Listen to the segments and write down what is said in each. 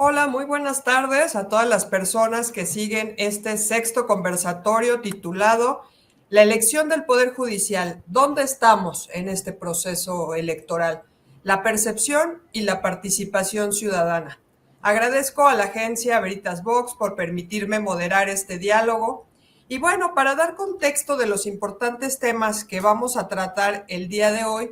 Hola, muy buenas tardes a todas las personas que siguen este sexto conversatorio titulado La elección del Poder Judicial. ¿Dónde estamos en este proceso electoral? La percepción y la participación ciudadana. Agradezco a la agencia Veritas Vox por permitirme moderar este diálogo. Y bueno, para dar contexto de los importantes temas que vamos a tratar el día de hoy,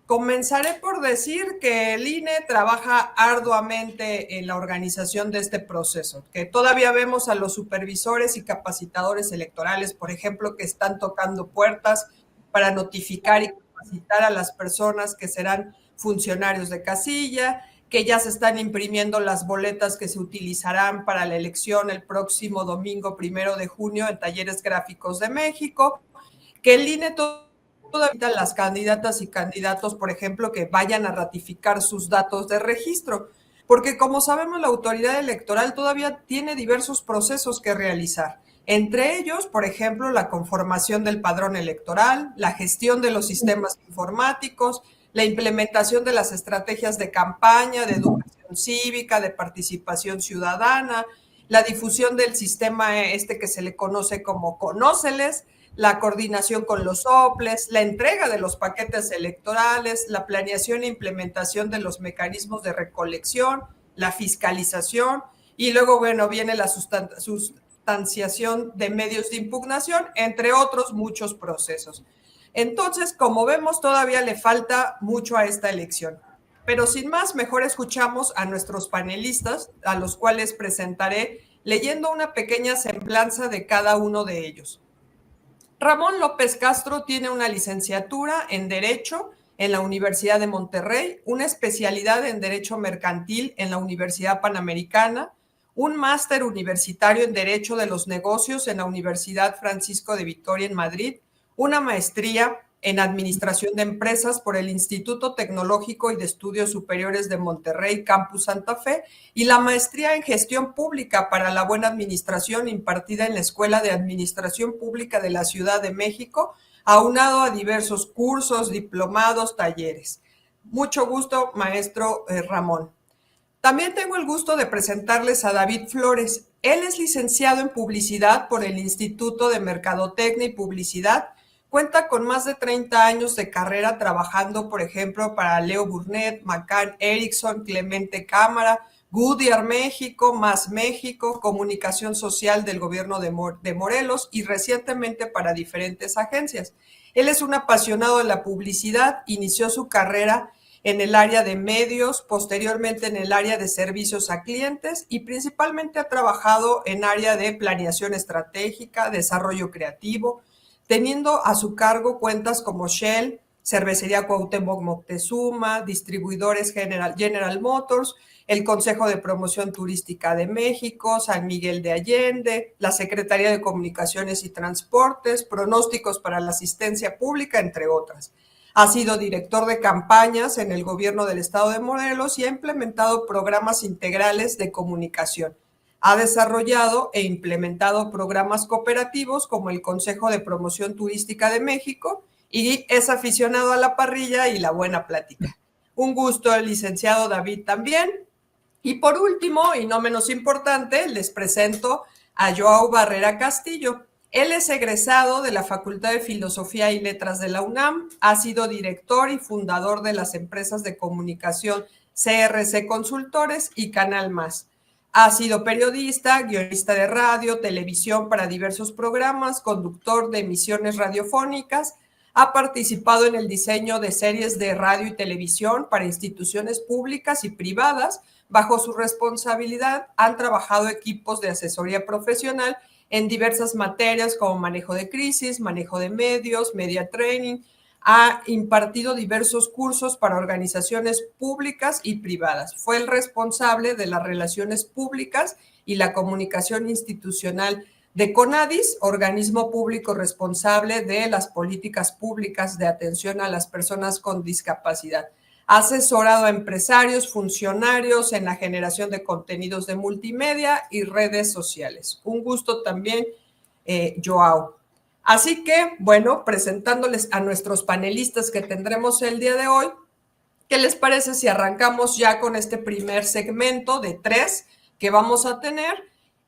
comenzaré por decir que el INE trabaja arduamente en la organización de este proceso, que todavía vemos a los supervisores y capacitadores electorales, por ejemplo, que están tocando puertas para notificar y capacitar a las personas que serán funcionarios de casilla, que ya se están imprimiendo las boletas que se utilizarán para la elección el próximo domingo 1 de junio en Talleres Gráficos de México, que el INE todavía las candidatas y candidatos, por ejemplo, que vayan a ratificar sus datos de registro, porque como sabemos la autoridad electoral todavía tiene diversos procesos que realizar. Entre ellos, por ejemplo, la conformación del padrón electoral, la gestión de los sistemas informáticos, la implementación de las estrategias de campaña, de educación cívica, de participación ciudadana, la difusión del sistema que se le conoce como Conóceles, la coordinación con los OPLES, la entrega de los paquetes electorales, la planeación e implementación de los mecanismos de recolección, la fiscalización y luego, bueno, viene la sustanciación de medios de impugnación, entre otros muchos procesos. Entonces, como vemos, todavía le falta mucho a esta elección. Pero sin más, mejor escuchamos a nuestros panelistas, a los cuales presentaré leyendo una pequeña semblanza de cada uno de ellos. Ramón López Castro tiene una licenciatura en Derecho en la Universidad de Monterrey, una especialidad en Derecho Mercantil en la Universidad Panamericana, un máster universitario en Derecho de los Negocios en la Universidad Francisco de Vitoria en Madrid, una maestría en Administración de Empresas por el Instituto Tecnológico y de Estudios Superiores de Monterrey, Campus Santa Fe, y la maestría en Gestión Pública para la Buena Administración impartida en la Escuela de Administración Pública de la Ciudad de México, aunado a diversos cursos, diplomados, talleres. Mucho gusto, maestro Ramón. También tengo el gusto de presentarles a David Flores. Él es licenciado en Publicidad por el Instituto de Mercadotecnia y Publicidad. Cuenta con más de 30 años de carrera trabajando, por ejemplo, para Leo Burnett, McCann Erickson, Clemente Cámara, Goodyear México, Más México, Comunicación Social del Gobierno de Morelos y recientemente para diferentes agencias. Él es un apasionado de la publicidad, inició su carrera en el área de medios, posteriormente en el área de servicios a clientes y principalmente ha trabajado en área de planeación estratégica, desarrollo creativo, teniendo a su cargo cuentas como Shell, Cervecería Cuauhtémoc Moctezuma, distribuidores General Motors, el Consejo de Promoción Turística de México, San Miguel de Allende, la Secretaría de Comunicaciones y Transportes, Pronósticos para la Asistencia Pública, entre otras. Ha sido director de campañas en el gobierno del estado de Morelos y ha implementado programas integrales de comunicación. Ha desarrollado e implementado programas cooperativos como el Consejo de Promoción Turística de México y es aficionado a la parrilla y la buena plática. Un gusto, el licenciado David también. Y por último, y no menos importante, les presento a Joao Barrera Castillo. Él es egresado de la Facultad de Filosofía y Letras de la UNAM, ha sido director y fundador de las empresas de comunicación CRC Consultores y Canal Más. Ha sido periodista, guionista de radio, televisión para diversos programas, conductor de emisiones radiofónicas, ha participado en el diseño de series de radio y televisión para instituciones públicas y privadas. Bajo su responsabilidad han trabajado equipos de asesoría profesional en diversas materias como manejo de crisis, manejo de medios, media training. Ha impartido diversos cursos para organizaciones públicas y privadas. Fue el responsable de las relaciones públicas y la comunicación institucional de CONADIS, organismo público responsable de las políticas públicas de atención a las personas con discapacidad. Ha asesorado a empresarios, funcionarios en la generación de contenidos de multimedia y redes sociales. Un gusto también, Joao. Así que, bueno, presentándoles a nuestros panelistas que tendremos el día de hoy, ¿Qué les parece si arrancamos ya con este primer segmento de 3 que vamos a tener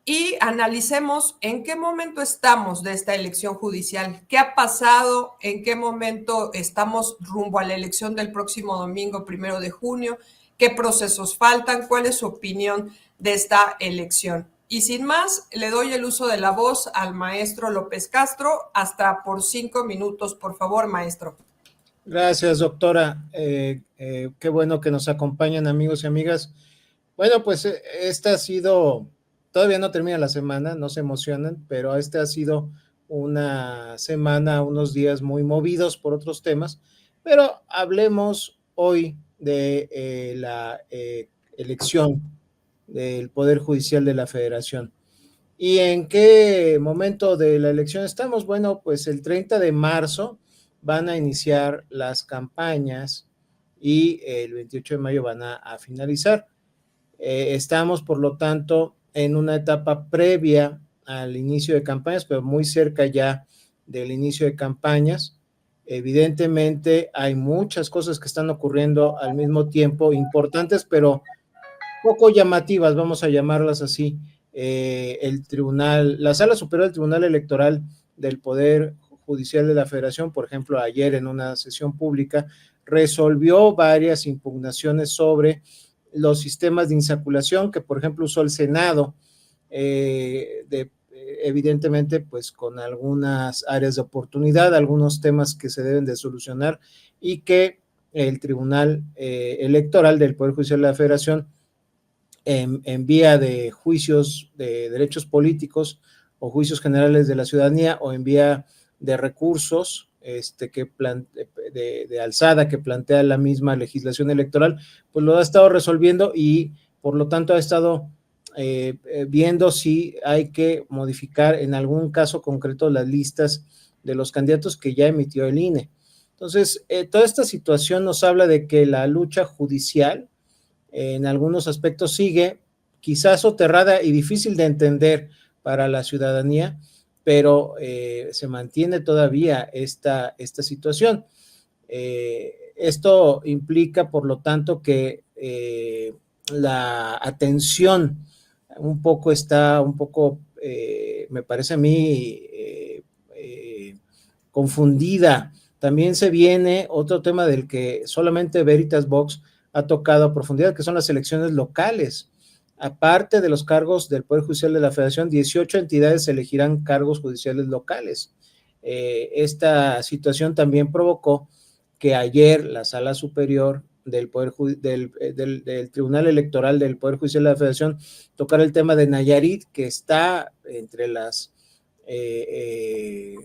y analicemos en qué momento estamos de esta elección judicial? ¿Qué ha pasado? ¿En qué momento estamos rumbo a la elección del próximo domingo, 1 de junio? ¿Qué procesos faltan? ¿Cuál es su opinión de esta elección? Y sin más, le doy el uso de la voz al maestro López Castro. Hasta por 5 minutos, por favor, maestro. Gracias, doctora. Qué bueno que nos acompañan, amigos y amigas. Bueno, pues esta ha sido, todavía no termina la semana, no se emocionan, pero esta ha sido una semana, unos días muy movidos por otros temas, pero hablemos hoy de la elección del Poder Judicial de la Federación. ¿Y en qué momento de la elección estamos? Bueno, pues el 30 de marzo van a iniciar las campañas y el 28 de mayo van a finalizar. Estamos, por lo tanto, en una etapa previa al inicio de campañas, pero muy cerca ya del inicio de campañas. Evidentemente, hay muchas cosas que están ocurriendo al mismo tiempo, importantes, pero poco llamativas, vamos a llamarlas así. El tribunal, la Sala Superior del Tribunal Electoral del Poder Judicial de la Federación, por ejemplo, ayer en una sesión pública, resolvió varias impugnaciones sobre los sistemas de insaculación que, por ejemplo, usó el Senado, evidentemente, pues con algunas áreas de oportunidad, algunos temas que se deben de solucionar y que el Tribunal Electoral del Poder Judicial de la Federación en vía de juicios de derechos políticos o juicios generales de la ciudadanía o en vía de recursos de alzada que plantea la misma legislación electoral, pues lo ha estado resolviendo y por lo tanto ha estado viendo si hay que modificar en algún caso concreto las listas de los candidatos que ya emitió el INE. Entonces, toda esta situación nos habla de que la lucha judicial en algunos aspectos sigue quizás soterrada y difícil de entender para la ciudadanía, pero se mantiene todavía esta situación. Esto implica, por lo tanto, que la atención está un poco, me parece a mí, confundida. También se viene otro tema del que solamente Veritas Vox ha tocado a profundidad, que son las elecciones locales. Aparte de los cargos del Poder Judicial de la Federación, 18 entidades elegirán cargos judiciales locales. Esta situación también provocó que ayer la Sala Superior del Tribunal Electoral del Poder Judicial de la Federación tocara el tema de Nayarit, que está entre las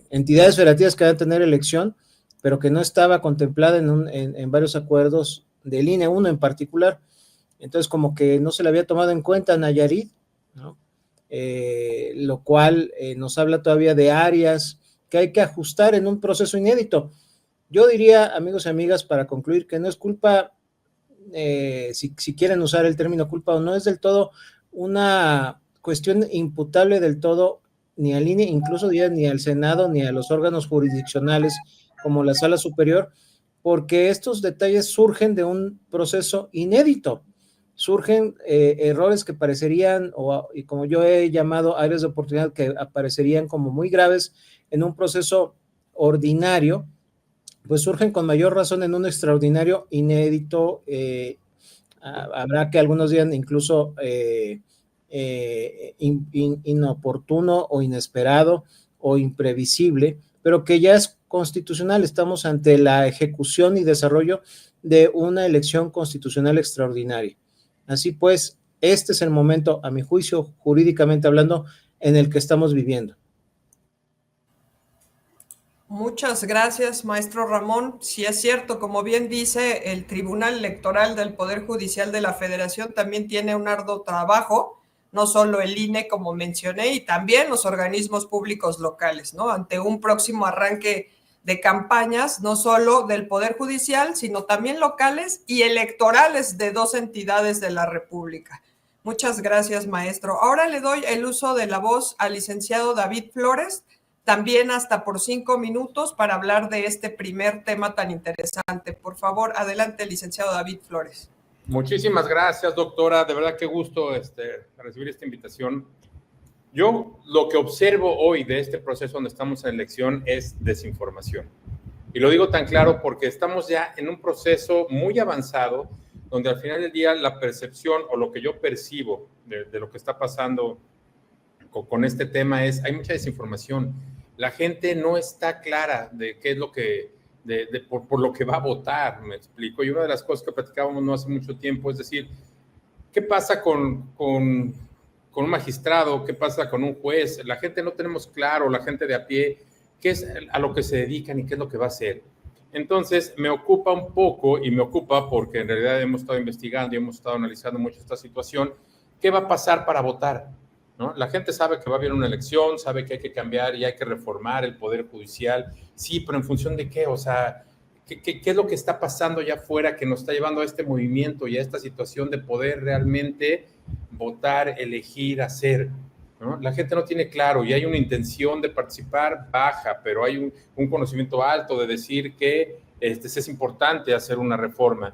entidades federativas que van a tener elección, pero que no estaba contemplada en varios acuerdos del INE, uno en particular. Entonces, como que no se le había tomado en cuenta Nayarit, ¿no? Lo cual nos habla todavía de áreas que hay que ajustar en un proceso inédito. Yo diría, amigos y amigas, para concluir, que no es culpa, si quieren usar el término culpa o no, es del todo una cuestión imputable del todo ni al INE, incluso diría ni al Senado, ni a los órganos jurisdiccionales como la Sala Superior, porque estos detalles surgen de un proceso inédito, surgen errores que parecerían, y como yo he llamado áreas de oportunidad, que aparecerían como muy graves en un proceso ordinario, pues surgen con mayor razón en un extraordinario inédito. Habrá que algunos digan incluso inoportuno o inesperado o imprevisible, pero que ya es constitucional. Estamos ante la ejecución y desarrollo de una elección constitucional extraordinaria. Así pues, este es el momento, a mi juicio, jurídicamente hablando, en el que estamos viviendo. Muchas gracias, maestro Ramón. Si es cierto, como bien dice, el Tribunal Electoral del Poder Judicial de la Federación también tiene un arduo trabajo, no solo el INE, como mencioné, y también los organismos públicos locales, ¿no? Ante un próximo arranque de campañas, no solo del Poder Judicial, sino también locales y electorales de 2 entidades de la República. Muchas gracias, maestro. Ahora le doy el uso de la voz al licenciado David Flores también hasta por 5 minutos para hablar de este primer tema tan interesante. Por favor, adelante, licenciado David Flores. Muchísimas gracias, doctora. De verdad, qué gusto recibir esta invitación. Yo lo que observo hoy de este proceso donde estamos en elección es desinformación. Y lo digo tan claro porque estamos ya en un proceso muy avanzado donde al final del día la percepción o lo que yo percibo de lo que está pasando con este tema es, hay mucha desinformación. La gente no está clara de qué es lo que, por lo que va a votar, me explico. Y una de las cosas que platicábamos no hace mucho tiempo es decir, ¿qué pasa con un magistrado? ¿Qué pasa con un juez? La gente no tenemos claro, la gente de a pie, qué es a lo que se dedican y qué es lo que va a hacer. Entonces, me ocupa un poco y me ocupa porque en realidad hemos estado investigando y hemos estado analizando mucho esta situación. ¿Qué va a pasar para votar? ¿No? La gente sabe que va a haber una elección, sabe que hay que cambiar y hay que reformar el Poder Judicial. Sí, pero ¿en función de qué? O sea, ¿qué es lo que está pasando allá afuera que nos está llevando a este movimiento y a esta situación de poder realmente votar, elegir, hacer? ¿No? La gente no tiene claro y hay una intención de participar baja, pero hay un conocimiento alto de decir que es importante hacer una reforma.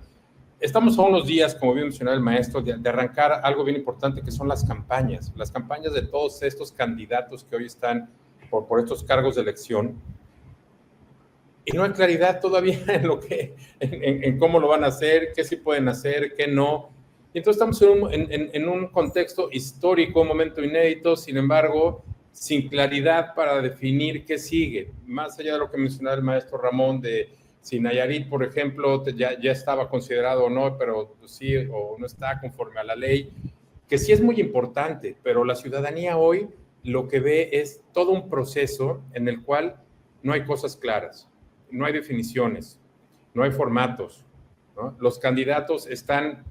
Estamos a unos días, como bien mencionaba el maestro, de arrancar algo bien importante que son las campañas de todos estos candidatos que hoy están por estos cargos de elección. Y no hay claridad todavía en cómo lo van a hacer, qué sí pueden hacer, qué no. Y entonces estamos en un contexto histórico, un momento inédito, sin embargo, sin claridad para definir qué sigue. Más allá de lo que mencionaba el maestro Ramón, de si Nayarit, por ejemplo, ya estaba considerado o no, pero sí o no está conforme a la ley, que sí es muy importante, pero la ciudadanía hoy lo que ve es todo un proceso en el cual no hay cosas claras, no hay definiciones, no hay formatos, ¿no? Los candidatos están,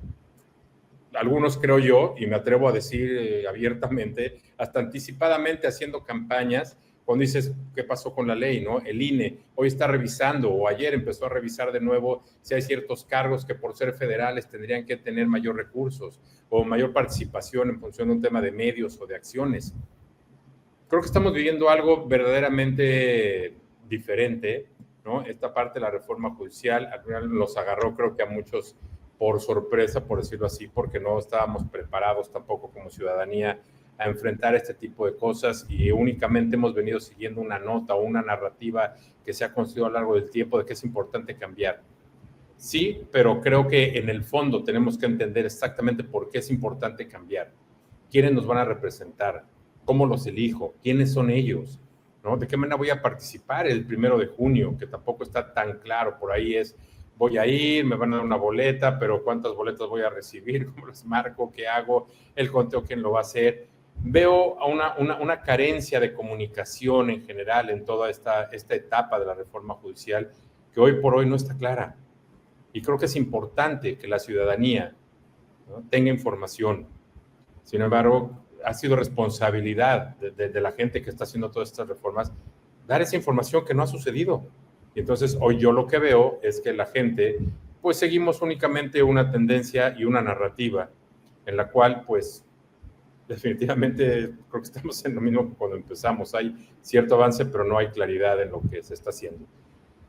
algunos creo yo, y me atrevo a decir abiertamente, hasta anticipadamente haciendo campañas, cuando dices, ¿qué pasó con la ley? ¿No? El INE hoy está revisando, o ayer empezó a revisar de nuevo si hay ciertos cargos que por ser federales tendrían que tener mayor recursos o mayor participación en función de un tema de medios o de acciones. Creo que estamos viviendo algo verdaderamente diferente, ¿no? Esta parte de la reforma judicial, al final los agarró creo que a muchos por sorpresa, por decirlo así, porque no estábamos preparados tampoco como ciudadanía a enfrentar este tipo de cosas y únicamente hemos venido siguiendo una nota o una narrativa que se ha construido a lo largo del tiempo de que es importante cambiar. Sí, pero creo que en el fondo tenemos que entender exactamente por qué es importante cambiar. ¿Quiénes nos van a representar? ¿Cómo los elijo? ¿Quiénes son ellos? ¿No? ¿De qué manera voy a participar el 1 de junio? Que tampoco está tan claro. Por ahí es, voy a ir, me van a dar una boleta, pero ¿cuántas boletas voy a recibir? ¿Cómo las marco? ¿Qué hago? ¿El conteo quién lo va a hacer? Veo una carencia de comunicación en general en toda esta etapa de la reforma judicial que hoy por hoy no está clara. Y creo que es importante que la ciudadanía, ¿no?, tenga información. Sin embargo, ha sido responsabilidad de la gente que está haciendo todas estas reformas dar esa información que no ha sucedido. Y entonces hoy yo lo que veo es que la gente, pues seguimos únicamente una tendencia y una narrativa en la cual, pues, definitivamente creo que estamos en lo mismo que cuando empezamos. Hay cierto avance, pero no hay claridad en lo que se está haciendo.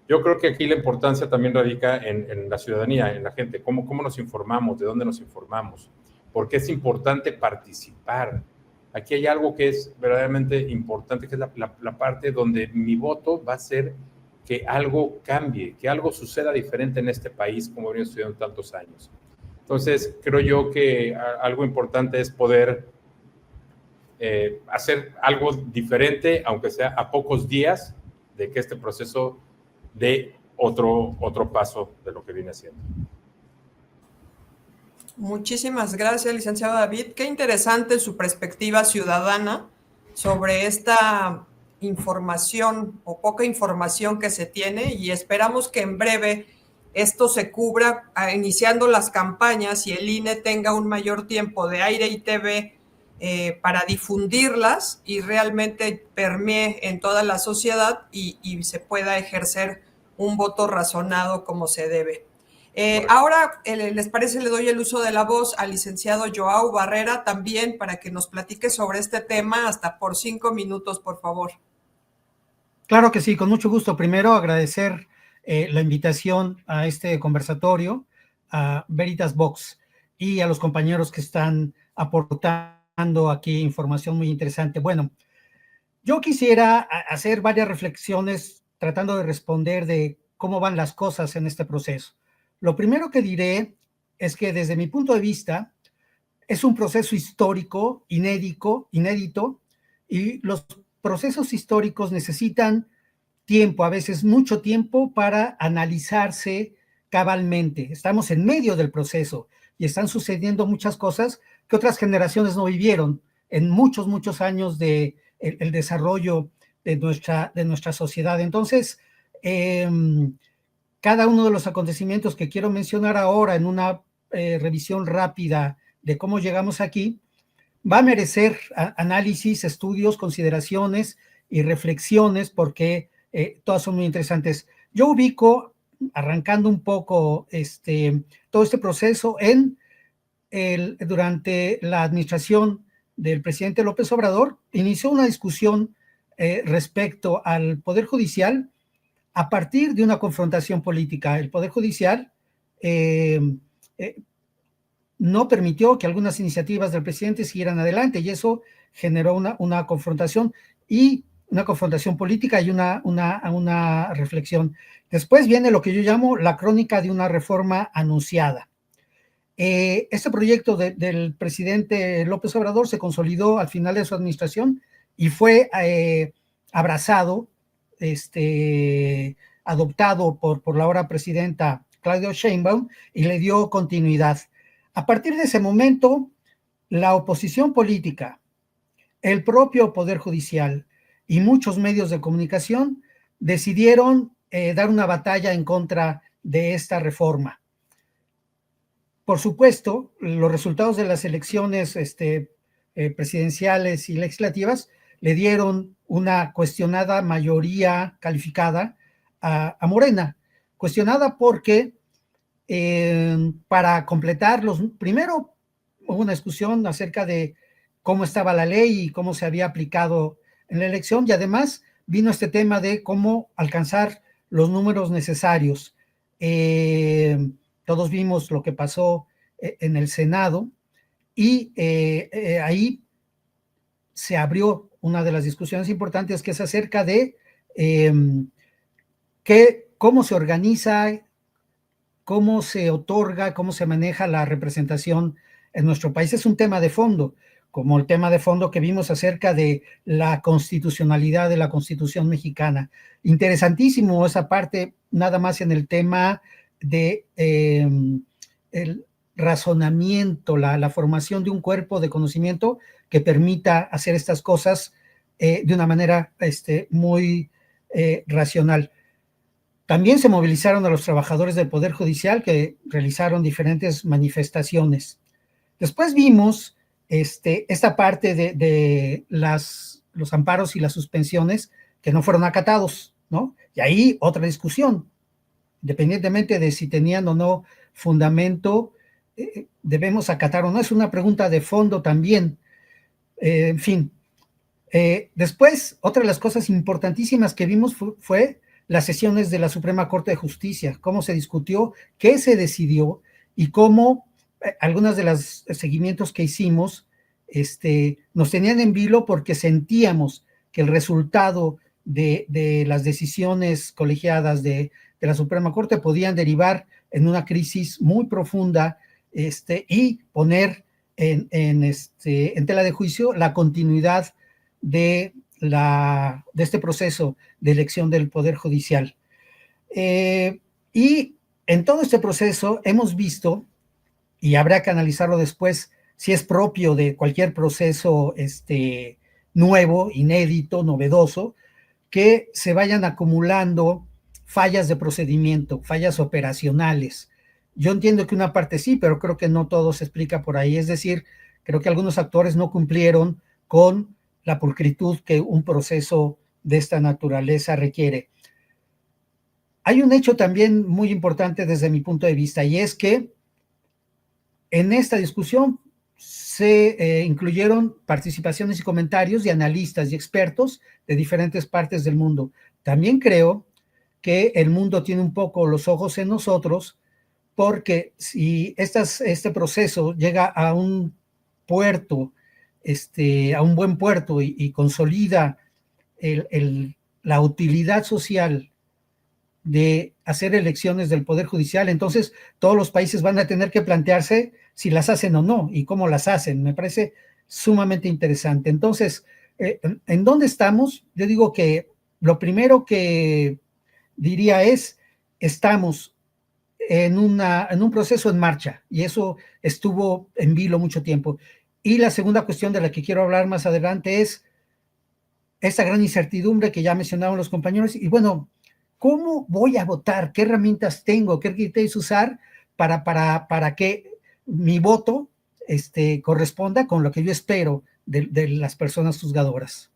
Yo creo que aquí la importancia también radica en la ciudadanía, en la gente, cómo nos informamos, de dónde nos informamos, porque es importante participar. Aquí hay algo que es verdaderamente importante, que es la parte donde mi voto va a hacer que algo cambie, que algo suceda diferente en este país, como he venido estudiando tantos años. Entonces, creo yo que algo importante es poder hacer algo diferente, aunque sea a pocos días de que este proceso dé otro paso de lo que viene haciendo. Muchísimas gracias, licenciado David. Qué interesante su perspectiva ciudadana sobre esta información o poca información que se tiene, y esperamos que en breve esto se cubra iniciando las campañas y el INE tenga un mayor tiempo de aire y TV para difundirlas y realmente permee en toda la sociedad y se pueda ejercer un voto razonado como se debe. Ahora, ¿les parece? Le doy el uso de la voz al licenciado Joao Barrera también para que nos platique sobre este tema hasta por 5 minutos, por favor. Claro que sí, con mucho gusto. Primero agradecer la invitación a este conversatorio, a Veritas Vox y a los compañeros que están aportando aquí información muy interesante. Bueno, yo quisiera hacer varias reflexiones tratando de responder de cómo van las cosas en este proceso. Lo primero que diré es que desde mi punto de vista es un proceso histórico, inédito, y los procesos históricos necesitan tiempo, a veces mucho tiempo, para analizarse cabalmente. Estamos en medio del proceso y están sucediendo muchas cosas que otras generaciones no vivieron en muchos años de el desarrollo de nuestra sociedad. Entonces, cada uno de los acontecimientos que quiero mencionar ahora en una revisión rápida de cómo llegamos aquí, va a merecer análisis, estudios, consideraciones y reflexiones porque todas son muy interesantes. Yo ubico, arrancando un poco todo este proceso durante la administración del presidente López Obrador, inició una discusión respecto al Poder Judicial a partir de una confrontación política. El Poder Judicial no permitió que algunas iniciativas del presidente siguieran adelante y eso generó una confrontación política y una reflexión. Después viene lo que yo llamo la crónica de una reforma anunciada. Este proyecto del presidente López Obrador se consolidó al final de su administración y fue abrazado, adoptado por la ahora presidenta Claudia Sheinbaum y le dio continuidad. A partir de ese momento, la oposición política, el propio Poder Judicial y muchos medios de comunicación decidieron dar una batalla en contra de esta reforma. Por supuesto, los resultados de las elecciones presidenciales y legislativas le dieron una cuestionada mayoría calificada a Morena. Cuestionada porque para completarlos, primero hubo una discusión acerca de cómo estaba la ley y cómo se había aplicado en la elección y además vino este tema de cómo alcanzar los números necesarios. Todos vimos lo que pasó en el Senado y ahí se abrió una de las discusiones importantes que es acerca de cómo se organiza, cómo se otorga, cómo se maneja la representación en nuestro país. Es un tema de fondo, como el tema de fondo que vimos acerca de la constitucionalidad de la Constitución mexicana. Interesantísimo esa parte, nada más en el tema de el razonamiento, la formación de un cuerpo de conocimiento que permita hacer estas cosas de una manera muy racional. También se movilizaron a los trabajadores del Poder Judicial que realizaron diferentes manifestaciones. Después vimos esta parte de los amparos y las suspensiones que no fueron acatados, ¿no? Y ahí otra discusión, independientemente de si tenían o no fundamento, debemos acatar o no, es una pregunta de fondo también. En fin, después, otra de las cosas importantísimas que vimos fue las sesiones de la Suprema Corte de Justicia, cómo se discutió, qué se decidió y cómo algunas de los seguimientos que hicimos nos tenían en vilo porque sentíamos que el resultado de las decisiones colegiadas de la Suprema Corte podían derivar en una crisis muy profunda y poner en tela de juicio la continuidad de este proceso de elección del Poder Judicial. Y en todo este proceso hemos visto, y habrá que analizarlo después, si es propio de cualquier proceso nuevo, inédito, novedoso, que se vayan acumulando fallas de procedimiento, fallas operacionales. Yo entiendo que una parte sí, pero creo que no todo se explica por ahí. Es decir, creo que algunos actores no cumplieron con la pulcritud que un proceso de esta naturaleza requiere. Hay un hecho también muy importante desde mi punto de vista, y es que en esta discusión se incluyeron participaciones y comentarios de analistas y expertos de diferentes partes del mundo. también creo que el mundo tiene un poco los ojos en nosotros, porque si este proceso llega a un puerto, a un buen puerto y consolida la utilidad social de hacer elecciones del Poder Judicial, entonces todos los países van a tener que plantearse si las hacen o no y cómo las hacen. Me parece sumamente interesante. Entonces, ¿en dónde estamos? Yo digo que lo primero que diría es, estamos en un proceso en marcha, y eso estuvo en vilo mucho tiempo. Y la segunda cuestión de la que quiero hablar más adelante es esta gran incertidumbre que ya mencionaron los compañeros. Y bueno, ¿cómo voy a votar? ¿Qué herramientas tengo? ¿Qué criterios usar para que mi voto corresponda con lo que yo espero de las personas juzgadoras?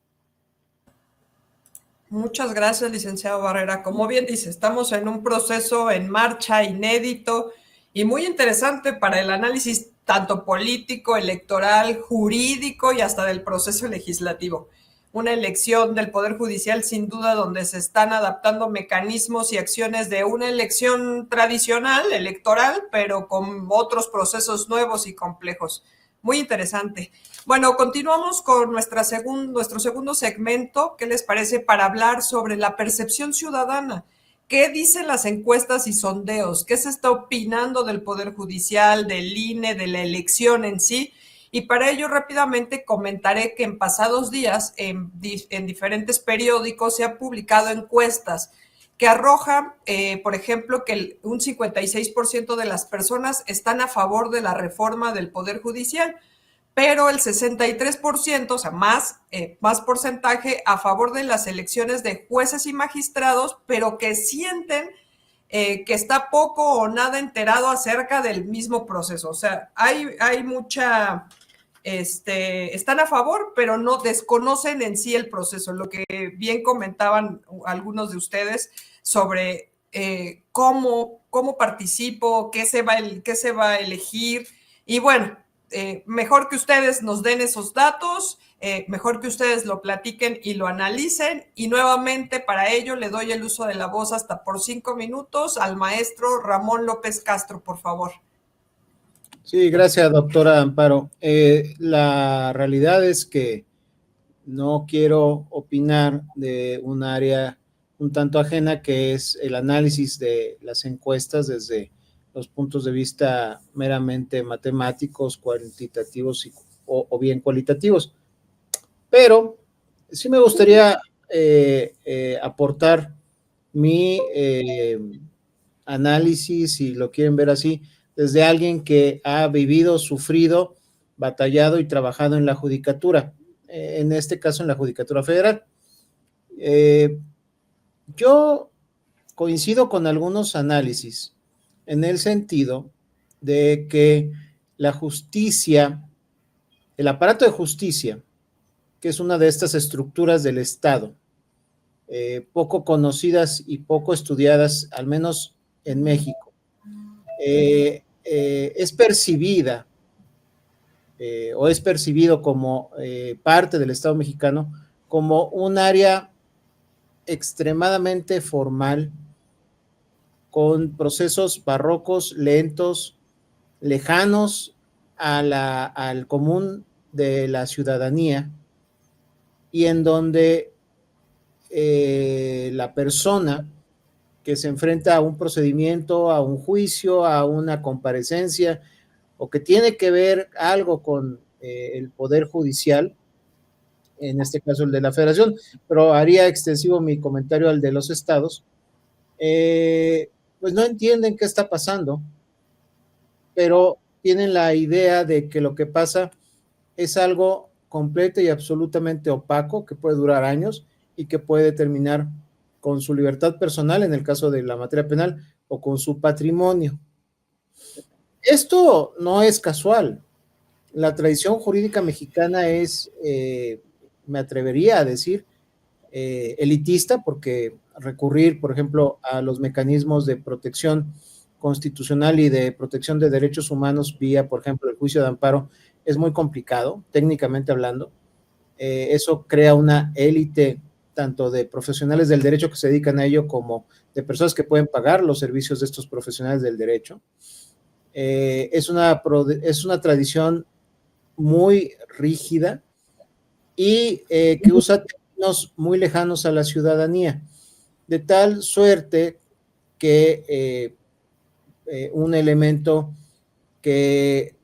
Muchas gracias, licenciado Barrera. Como bien dice, estamos en un proceso en marcha, inédito y muy interesante para el análisis tanto político, electoral, jurídico y hasta del proceso legislativo. Una elección del Poder Judicial, sin duda, donde se están adaptando mecanismos y acciones de una elección tradicional, electoral, pero con otros procesos nuevos y complejos. Muy interesante. Bueno, continuamos con nuestro segundo segmento. ¿Qué les parece para hablar sobre la percepción ciudadana? ¿Qué dicen las encuestas y sondeos? ¿Qué se está opinando del Poder Judicial, del INE, de la elección en sí? Y para ello rápidamente comentaré que en pasados días en diferentes periódicos se han publicado encuestas que arrojan, por ejemplo, que un 56% de las personas están a favor de la reforma del Poder Judicial, pero el 63%, o sea, más porcentaje a favor de las elecciones de jueces y magistrados, pero que sienten que está poco o nada enterado acerca del mismo proceso. O sea, hay mucha... están a favor, pero no desconocen en sí el proceso, lo que bien comentaban algunos de ustedes sobre cómo participo, qué se va a elegir, y bueno, mejor que ustedes nos den esos datos, mejor que ustedes lo platiquen y lo analicen, y nuevamente para ello le doy el uso de la voz hasta por 5 minutos al maestro Ramón López Castro, por favor. Sí, gracias, doctora Amparo. La realidad es que no quiero opinar de un área un tanto ajena, que es el análisis de las encuestas desde los puntos de vista meramente matemáticos, cuantitativos o bien cualitativos. Pero sí me gustaría aportar mi análisis, si lo quieren ver así, desde alguien que ha vivido, sufrido, batallado y trabajado en la judicatura, en este caso en la Judicatura Federal. Yo coincido con algunos análisis en el sentido de que la justicia, el aparato de justicia, que es una de estas estructuras del Estado, poco conocidas y poco estudiadas, al menos en México, es percibida o es percibido como parte del Estado mexicano como un área extremadamente formal, con procesos barrocos, lentos, lejanos al común de la ciudadanía, y en donde la persona que se enfrenta a un procedimiento, a un juicio, a una comparecencia, o que tiene que ver algo con el Poder Judicial, en este caso el de la Federación, pero haría extensivo mi comentario al de los estados, pues no entienden qué está pasando, pero tienen la idea de que lo que pasa es algo completo y absolutamente opaco, que puede durar años y que puede terminar con su libertad personal, en el caso de la materia penal, o con su patrimonio. Esto no es casual. La tradición jurídica mexicana es, me atrevería a decir, elitista, porque recurrir, por ejemplo, a los mecanismos de protección constitucional y de protección de derechos humanos vía, por ejemplo, el juicio de amparo, es muy complicado, técnicamente hablando. Eso crea una élite tanto de profesionales del derecho que se dedican a ello como de personas que pueden pagar los servicios de estos profesionales del derecho. Es una tradición muy rígida y que usa términos muy lejanos a la ciudadanía, de tal suerte que un elemento que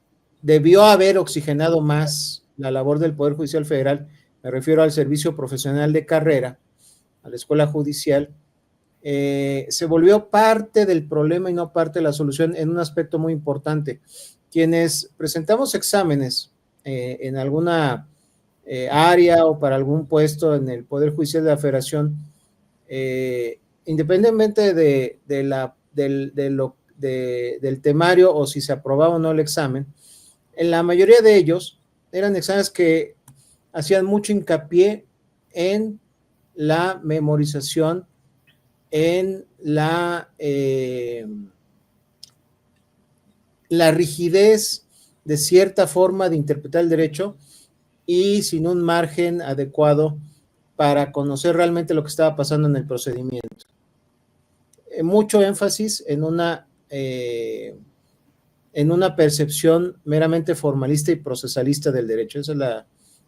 debió haber oxigenado más la labor del Poder Judicial Federal, me refiero al servicio profesional de carrera, a la escuela judicial, se volvió parte del problema y no parte de la solución en un aspecto muy importante. Quienes presentamos exámenes en alguna área o para algún puesto en el Poder Judicial de la Federación, independientemente del temario o si se aprobaba o no el examen, en la mayoría de ellos eran exámenes que hacían mucho hincapié en la memorización, en la rigidez de cierta forma de interpretar el derecho y sin un margen adecuado para conocer realmente lo que estaba pasando en el procedimiento. Mucho énfasis en una percepción meramente formalista y procesalista del derecho. Esa es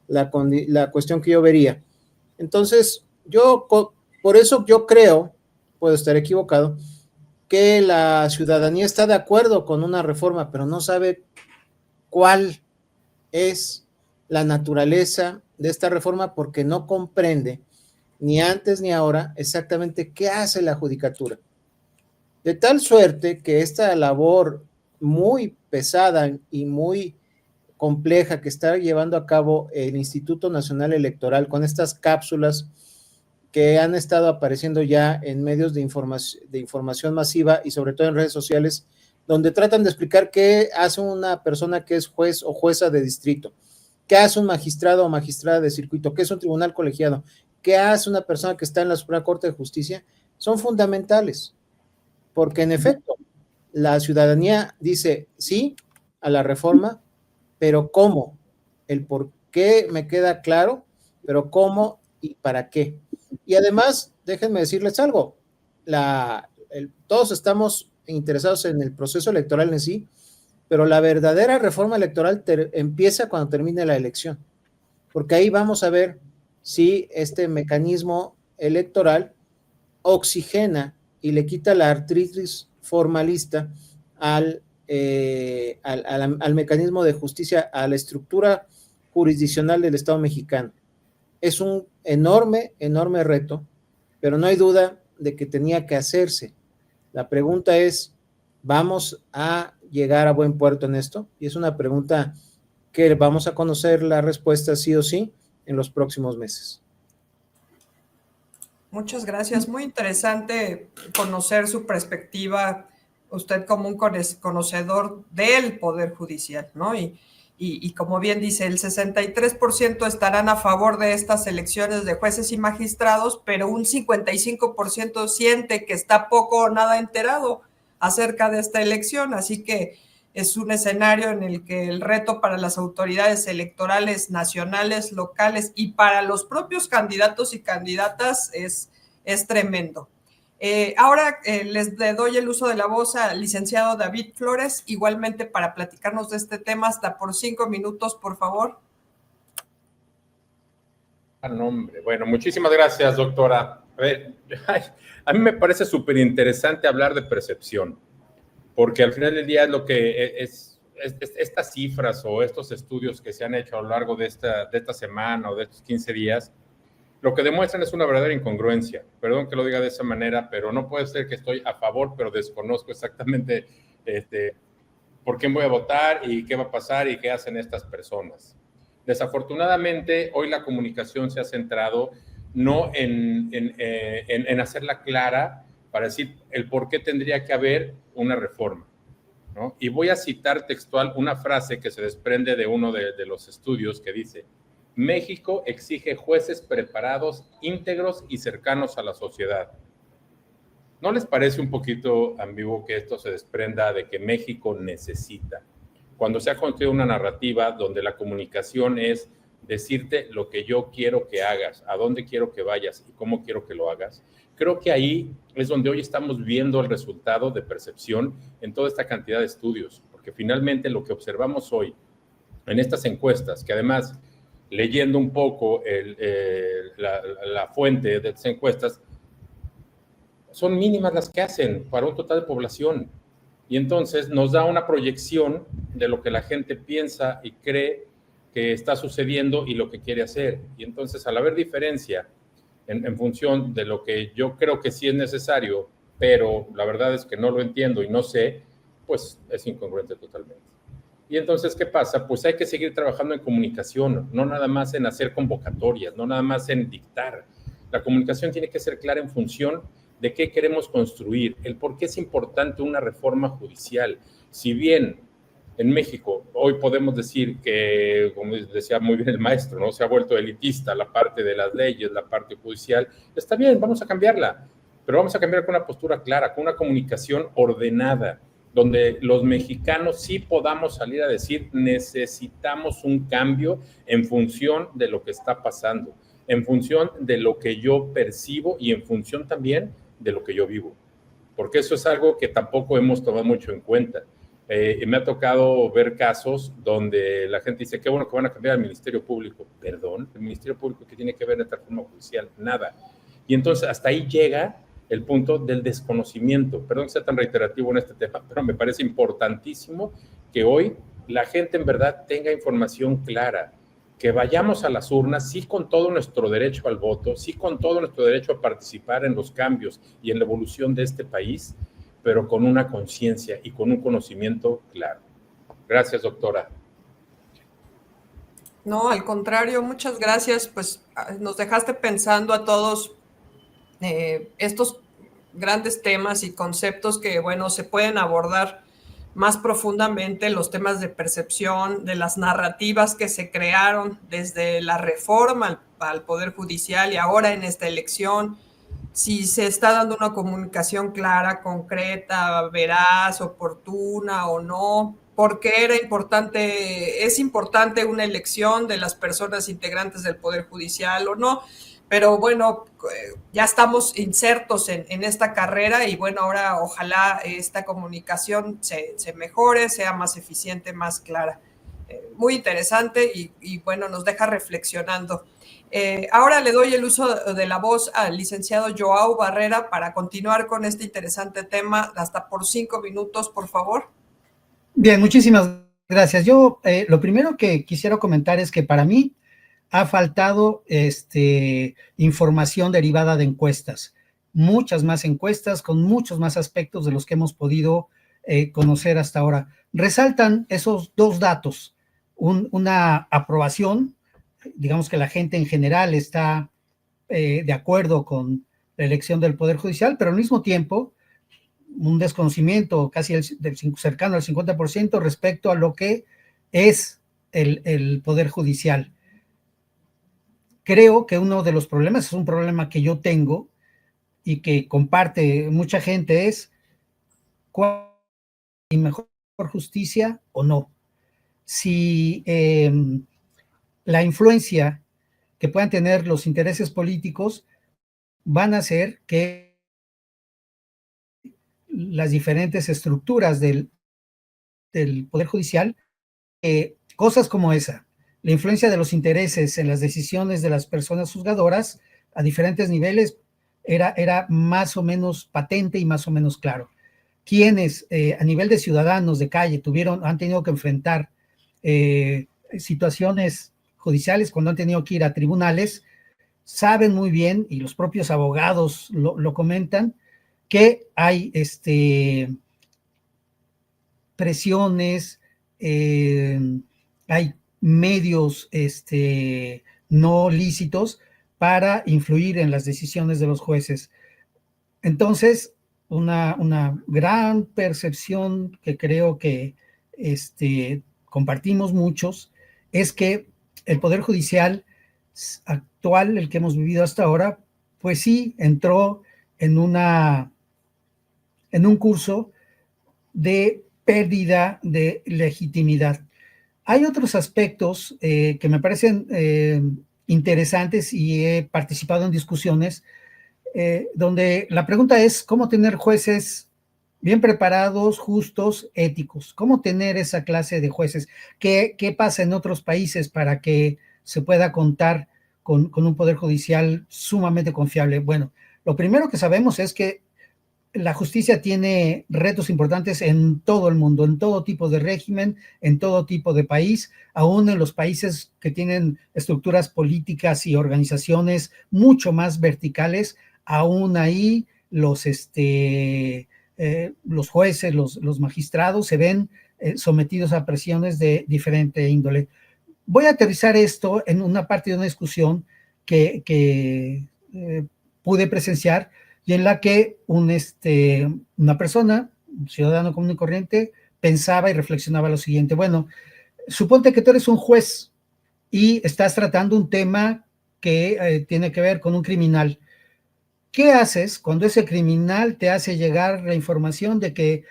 la cuestión que yo vería. Entonces, por eso yo creo, puedo estar equivocado, que la ciudadanía está de acuerdo con una reforma, pero no sabe cuál es la naturaleza de esta reforma porque no comprende ni antes ni ahora exactamente qué hace la judicatura. De tal suerte que esta labor muy pesada y muy compleja que está llevando a cabo el Instituto Nacional Electoral con estas cápsulas que han estado apareciendo ya en medios de información masiva y sobre todo en redes sociales, donde tratan de explicar qué hace una persona que es juez o jueza de distrito, qué hace un magistrado o magistrada de circuito, qué es un tribunal colegiado, qué hace una persona que está en la Suprema Corte de Justicia, son fundamentales, porque en efecto, la ciudadanía dice sí a la reforma, pero ¿cómo? El por qué me queda claro, pero ¿cómo y para qué? Y además, déjenme decirles algo, todos estamos interesados en el proceso electoral en sí, pero la verdadera reforma electoral empieza cuando termine la elección, porque ahí vamos a ver si este mecanismo electoral oxigena y le quita la artritis formalista al mecanismo de justicia, a la estructura jurisdiccional del Estado mexicano. Es un enorme reto, pero no hay duda de que tenía que hacerse. La pregunta es, ¿vamos a llegar a buen puerto en esto? Y es una pregunta que vamos a conocer la respuesta sí o sí en los próximos meses. Muchas gracias. Muy interesante conocer su perspectiva, usted como un conocedor del Poder Judicial, ¿no? Y como bien dice, el 63% estarán a favor de estas elecciones de jueces y magistrados, pero un 55% siente que está poco o nada enterado acerca de esta elección. Así que es un escenario en el que el reto para las autoridades electorales nacionales, locales y para los propios candidatos y candidatas es tremendo. Ahora les doy el uso de la voz al licenciado David Flores, igualmente para platicarnos de este tema, hasta por 5 minutos, por favor. Bueno, muchísimas gracias, doctora. A ver, a mí me parece súper interesante hablar de percepción, porque al final del día es lo que es estas cifras o estos estudios que se han hecho a lo largo de esta semana o de estos 15 días, lo que demuestran es una verdadera incongruencia. Perdón que lo diga de esa manera, pero no puede ser que estoy a favor, pero desconozco exactamente por quién voy a votar y qué va a pasar y qué hacen estas personas. Desafortunadamente, hoy la comunicación se ha centrado no en hacerla clara para decir el por qué tendría que haber una reforma, ¿no? Y voy a citar textual una frase que se desprende de uno de los estudios que dice: México exige jueces preparados, íntegros y cercanos a la sociedad. ¿No les parece un poquito ambiguo que esto se desprenda de que México necesita? Cuando se ha construido una narrativa donde la comunicación es decirte lo que yo quiero que hagas, a dónde quiero que vayas y cómo quiero que lo hagas. Creo que ahí es donde hoy estamos viendo el resultado de percepción en toda esta cantidad de estudios, porque finalmente lo que observamos hoy en estas encuestas, que además, leyendo un poco la fuente de estas encuestas, son mínimas las que hacen para un total de población. Y entonces nos da una proyección de lo que la gente piensa y cree que está sucediendo y lo que quiere hacer. Y entonces, al haber diferencia en función de lo que yo creo que sí es necesario, pero la verdad es que no lo entiendo y no sé, pues es incongruente totalmente. Y entonces, ¿qué pasa? Pues hay que seguir trabajando en comunicación, no nada más en hacer convocatorias, no nada más en dictar. La comunicación tiene que ser clara en función de qué queremos construir, el por qué es importante una reforma judicial. Si bien en México hoy podemos decir que, como decía muy bien el maestro, ¿no? Se ha vuelto elitista la parte de las leyes, la parte judicial, está bien, vamos a cambiarla, pero vamos a cambiar con una postura clara, con una comunicación ordenada, donde los mexicanos sí podamos salir a decir necesitamos un cambio en función de lo que está pasando, en función de lo que yo percibo y en función también de lo que yo vivo, porque eso es algo que tampoco hemos tomado mucho en cuenta. Me ha tocado ver casos donde la gente dice, qué bueno que van a cambiar al Ministerio Público. Perdón, el Ministerio Público, ¿qué tiene que ver en esta reforma judicial? Nada. Y entonces hasta ahí llega el punto del desconocimiento. Perdón que sea tan reiterativo en este tema, pero me parece importantísimo que hoy la gente en verdad tenga información clara, que vayamos a las urnas, sí con todo nuestro derecho al voto, sí con todo nuestro derecho a participar en los cambios y en la evolución de este país, pero con una conciencia y con un conocimiento claro. Gracias, doctora. No, al contrario, muchas gracias. Pues nos dejaste pensando a todos estos grandes temas y conceptos que, bueno, se pueden abordar más profundamente, los temas de percepción, de las narrativas que se crearon desde la reforma al Poder Judicial y ahora en esta elección, si se está dando una comunicación clara, concreta, veraz, oportuna o no, por qué es importante una elección de las personas integrantes del Poder Judicial o no. Pero bueno, ya estamos insertos en esta carrera y bueno, ahora ojalá esta comunicación se mejore, sea más eficiente, más clara. Muy interesante y bueno, nos deja reflexionando. Ahora le doy el uso de la voz al licenciado Joao Barrera para continuar con este interesante tema, hasta por 5 minutos, por favor. Bien, muchísimas gracias. Yo lo primero que quisiera comentar es que para mí ha faltado información derivada de encuestas, muchas más encuestas con muchos más aspectos de los que hemos podido conocer hasta ahora. Resaltan esos dos datos, una aprobación, digamos que la gente en general está de acuerdo con la elección del Poder Judicial, pero al mismo tiempo un desconocimiento casi cercano al 50% respecto a lo que es el Poder Judicial. Creo que uno de los problemas, es un problema que yo tengo y que comparte mucha gente, es cuál es mejor justicia o no. Si la influencia que puedan tener los intereses políticos van a hacer que las diferentes estructuras del Poder Judicial, cosas como esa, la influencia de los intereses en las decisiones de las personas juzgadoras a diferentes niveles era más o menos patente y más o menos claro. Quienes a nivel de ciudadanos de calle han tenido que enfrentar situaciones judiciales cuando han tenido que ir a tribunales, saben muy bien, y los propios abogados lo comentan, que hay presiones, hay medios no lícitos para influir en las decisiones de los jueces. Entonces, una gran percepción que creo que compartimos muchos es que el Poder Judicial actual, el que hemos vivido hasta ahora, pues sí entró en un curso de pérdida de legitimidad. Hay otros aspectos que me parecen interesantes y he participado en discusiones donde la pregunta es cómo tener jueces bien preparados, justos, éticos. ¿Cómo tener esa clase de jueces? ¿Qué pasa en otros países para que se pueda contar con un poder judicial sumamente confiable? Bueno, lo primero que sabemos es que la justicia tiene retos importantes en todo el mundo, en todo tipo de régimen, en todo tipo de país, aún en los países que tienen estructuras políticas y organizaciones mucho más verticales, aún ahí los jueces, los magistrados se ven sometidos a presiones de diferente índole. Voy a aterrizar esto en una parte de una discusión que pude presenciar y en la que una persona, un ciudadano común y corriente, pensaba y reflexionaba lo siguiente: bueno, suponte que tú eres un juez y estás tratando un tema que tiene que ver con un criminal. ¿Qué haces cuando ese criminal te hace llegar la información de que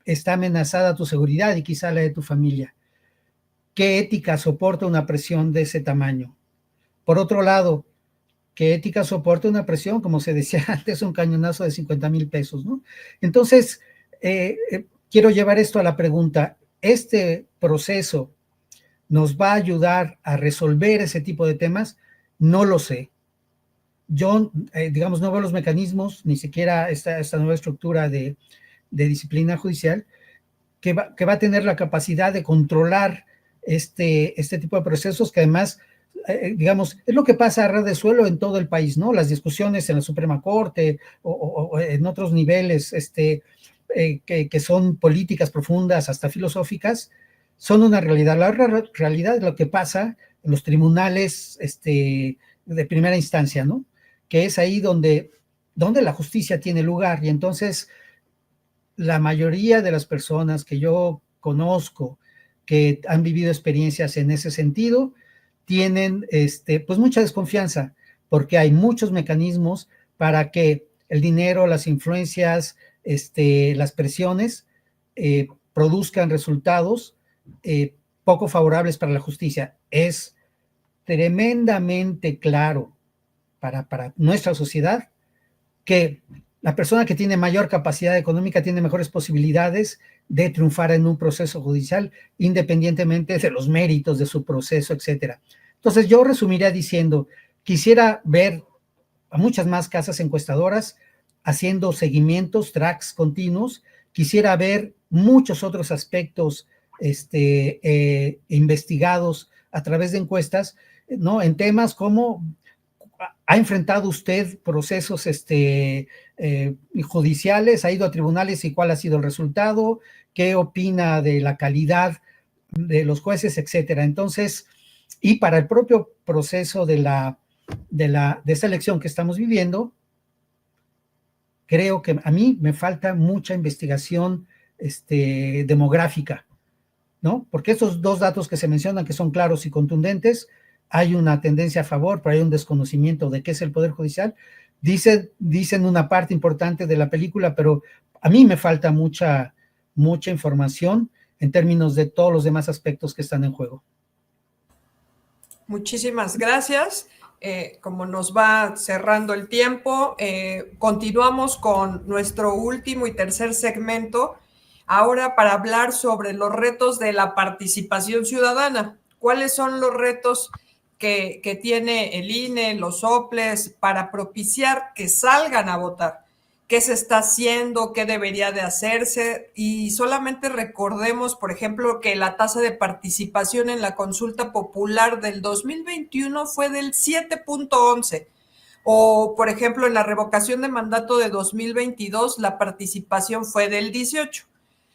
está amenazada tu seguridad y quizá la de tu familia? ¿Qué ética soporta una presión de ese tamaño? Por otro lado, ¿qué ética soporta una presión, como se decía antes, un cañonazo de 50,000 pesos, ¿no? Entonces, quiero llevar esto a la pregunta: ¿este proceso nos va a ayudar a resolver ese tipo de temas? No lo sé. Yo, digamos, no veo los mecanismos, ni siquiera esta nueva estructura de disciplina judicial, que va a tener la capacidad de controlar este tipo de procesos que además, digamos, es lo que pasa a ras de suelo en todo el país, ¿no? Las discusiones en la Suprema Corte o en otros niveles que son políticas profundas, hasta filosóficas, son una realidad. La realidad es lo que pasa en los tribunales de primera instancia, ¿no? Que es ahí donde la justicia tiene lugar. Y entonces la mayoría de las personas que yo conozco que han vivido experiencias en ese sentido tienen pues mucha desconfianza, porque hay muchos mecanismos para que el dinero, las influencias, las presiones produzcan resultados poco favorables para la justicia. Es tremendamente claro para nuestra sociedad que la persona que tiene mayor capacidad económica tiene mejores posibilidades de triunfar en un proceso judicial, independientemente de los méritos de su proceso, etcétera. Entonces, yo resumiría diciendo: quisiera ver a muchas más casas encuestadoras haciendo seguimientos, tracks continuos. Quisiera ver muchos otros aspectos investigados a través de encuestas, ¿no? En temas como: ¿ha enfrentado usted procesos judiciales? ¿Ha ido a tribunales y cuál ha sido el resultado? ¿Qué opina de la calidad de los jueces, etcétera? Entonces, y para el propio proceso de esta elección que estamos viviendo, creo que a mí me falta mucha investigación demográfica, ¿no? Porque estos dos datos que se mencionan, que son claros y contundentes, hay una tendencia a favor, pero hay un desconocimiento de qué es el Poder Judicial. Dicen una parte importante de la película, pero a mí me falta mucha información en términos de todos los demás aspectos que están en juego. Muchísimas gracias. Como nos va cerrando el tiempo, continuamos con nuestro último y tercer segmento, ahora para hablar sobre los retos de la participación ciudadana. ¿Cuáles son los retos que tiene el INE, los OPLES, para propiciar que salgan a votar? ¿Qué se está haciendo? ¿Qué debería de hacerse? Y solamente recordemos, por ejemplo, que la tasa de participación en la consulta popular del 2021 fue del 7.11. O, por ejemplo, en la revocación de mandato de 2022, la participación fue del 18.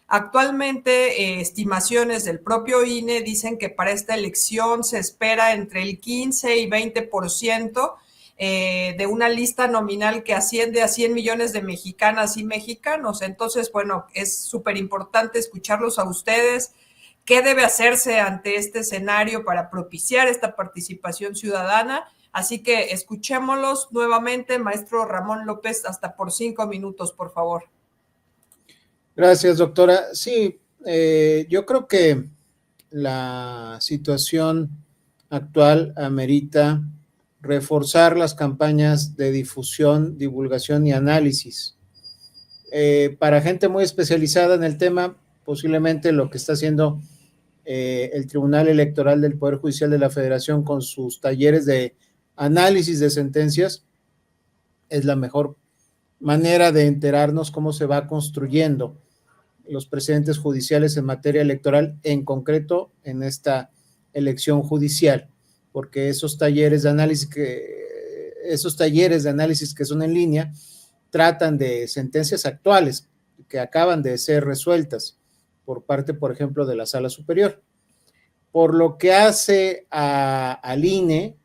Actualmente, estimaciones del propio INE dicen que para esta elección se espera entre el 15 y 20% de una lista nominal que asciende a 100 millones de mexicanas y mexicanos. Entonces, bueno, es súper importante escucharlos a ustedes. ¿Qué debe hacerse ante este escenario para propiciar esta participación ciudadana? Así que escuchémoslos nuevamente, maestro Ramón López, hasta por 5 minutos, por favor. Gracias, doctora. Sí, yo creo que la situación actual amerita reforzar las campañas de difusión, divulgación y análisis. Para gente muy especializada en el tema, posiblemente lo que está haciendo el Tribunal Electoral del Poder Judicial de la Federación con sus talleres de análisis de sentencias es la mejor manera de enterarnos cómo se va construyendo los precedentes judiciales en materia electoral, en concreto en esta elección judicial, porque esos talleres de análisis que son en línea tratan de sentencias actuales que acaban de ser resueltas por parte, por ejemplo, de la Sala Superior. Por lo que hace al INE,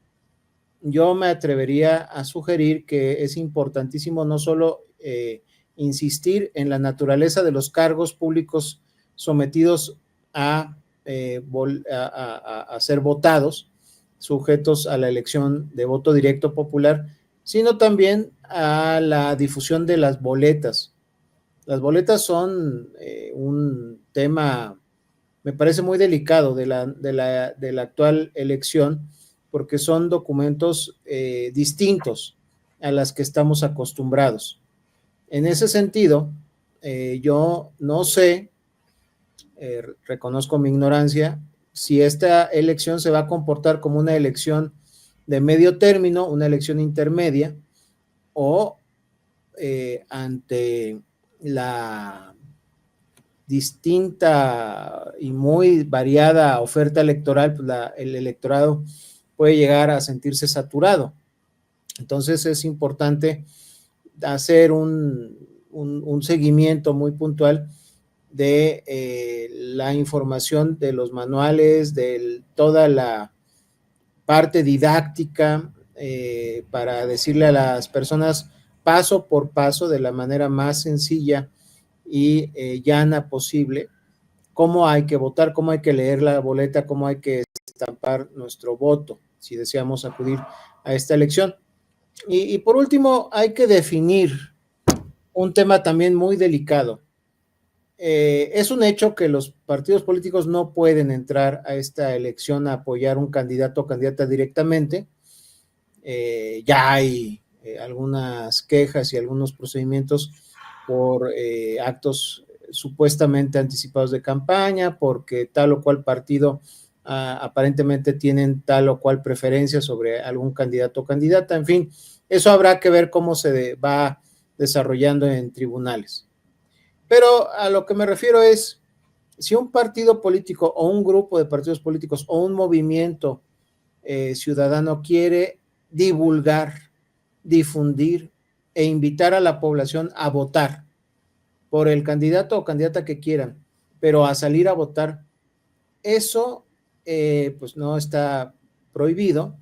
yo me atrevería a sugerir que es importantísimo no solo insistir en la naturaleza de los cargos públicos sometidos a ser votados, sujetos a la elección de voto directo popular, sino también a la difusión de las boletas. Las boletas son un tema, me parece muy delicado de la actual elección, porque son documentos distintos a las que estamos acostumbrados. En ese sentido, yo no sé, reconozco mi ignorancia, si esta elección se va a comportar como una elección de medio término, una elección intermedia, o ante la distinta y muy variada oferta electoral, pues el electorado puede llegar a sentirse saturado. Entonces es importante hacer un seguimiento muy puntual de la información de los manuales, de toda la parte didáctica, para decirle a las personas paso por paso, de la manera más sencilla y llana posible, cómo hay que votar, cómo hay que leer la boleta, cómo hay que estampar nuestro voto, si deseamos acudir a esta elección. Y por último, hay que definir un tema también muy delicado. Es un hecho que los partidos políticos no pueden entrar a esta elección a apoyar un candidato o candidata directamente. Ya hay algunas quejas y algunos procedimientos por actos supuestamente anticipados de campaña, porque tal o cual partido aparentemente tienen tal o cual preferencia sobre algún candidato o candidata. En fin, eso habrá que ver cómo se va desarrollando en tribunales. Pero a lo que me refiero es, si un partido político o un grupo de partidos políticos o un movimiento ciudadano quiere divulgar, difundir e invitar a la población a votar por el candidato o candidata que quieran, pero a salir a votar, eso pues no está prohibido,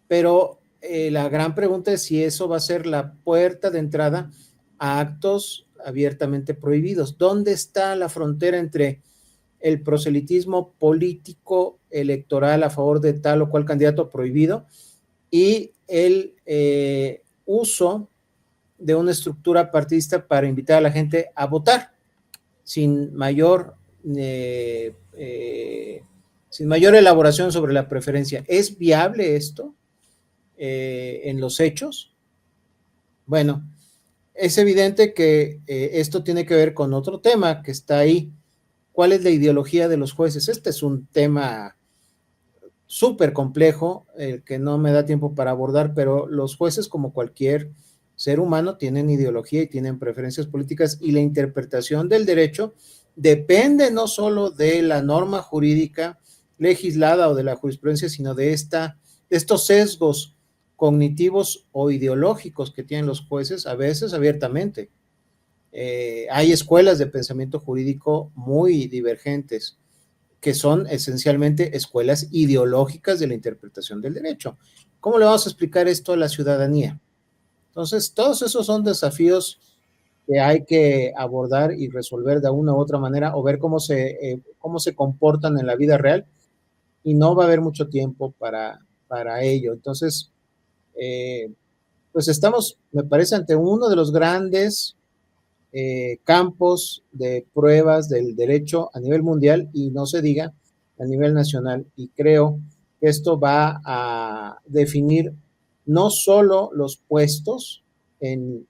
pero la gran pregunta es si eso va a ser la puerta de entrada a actos abiertamente prohibidos. ¿Dónde está la frontera entre el proselitismo político electoral a favor de tal o cual candidato prohibido y el uso de una estructura partidista para invitar a la gente a votar sin mayor elaboración sobre la preferencia? ¿Es viable esto en los hechos? Bueno, es evidente que esto tiene que ver con otro tema que está ahí. ¿Cuál es la ideología de los jueces? Este es un tema súper complejo, que no me da tiempo para abordar, pero los jueces, como cualquier ser humano, tienen ideología y tienen preferencias políticas, y la interpretación del derecho depende no solo de la norma jurídica legislada o de la jurisprudencia, sino de estos sesgos cognitivos o ideológicos que tienen los jueces, a veces abiertamente. Hay escuelas de pensamiento jurídico muy divergentes, que son esencialmente escuelas ideológicas de la interpretación del derecho. ¿Cómo le vamos a explicar esto a la ciudadanía? Entonces, todos esos son desafíos que hay que abordar y resolver de una u otra manera, o ver cómo se comportan en la vida real, y no va a haber mucho tiempo para ello. Entonces, pues estamos, me parece, ante uno de los grandes campos de pruebas del derecho a nivel mundial, y no se diga a nivel nacional, y creo que esto va a definir no solo los puestos en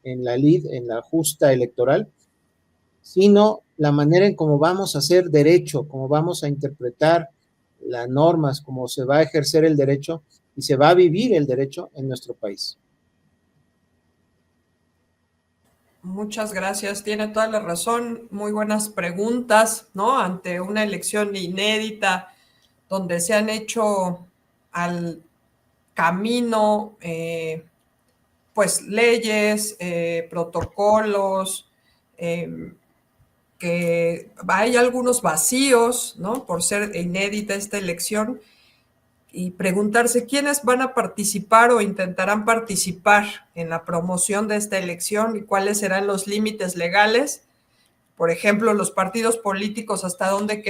la lid, en la justa electoral, sino la manera en cómo vamos a hacer derecho, cómo vamos a interpretar las normas, cómo se va a ejercer el derecho y se va a vivir el derecho en nuestro país. Muchas gracias, tiene toda la razón, muy buenas preguntas, ¿no? Ante una elección inédita donde se han hecho al camino, pues leyes, protocolos, que hay algunos vacíos, ¿no? Por ser inédita esta elección, y preguntarse quiénes van a participar o intentarán participar en la promoción de esta elección y cuáles serán los límites legales. Por ejemplo, los partidos políticos, hasta dónde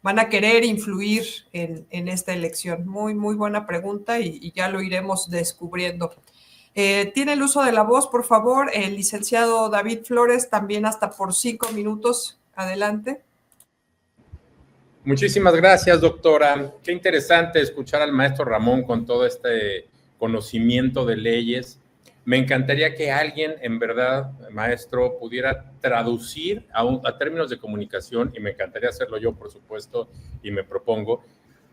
van a querer influir en esta elección. Muy, muy buena pregunta y ya lo iremos descubriendo. Tiene el uso de la voz, por favor, el licenciado David Flores, también hasta por 5 minutos. Adelante. Muchísimas gracias, doctora. Qué interesante escuchar al maestro Ramón con todo este conocimiento de leyes. Me encantaría que alguien, en verdad, maestro, pudiera traducir a términos de comunicación, y me encantaría hacerlo yo, por supuesto, y me propongo,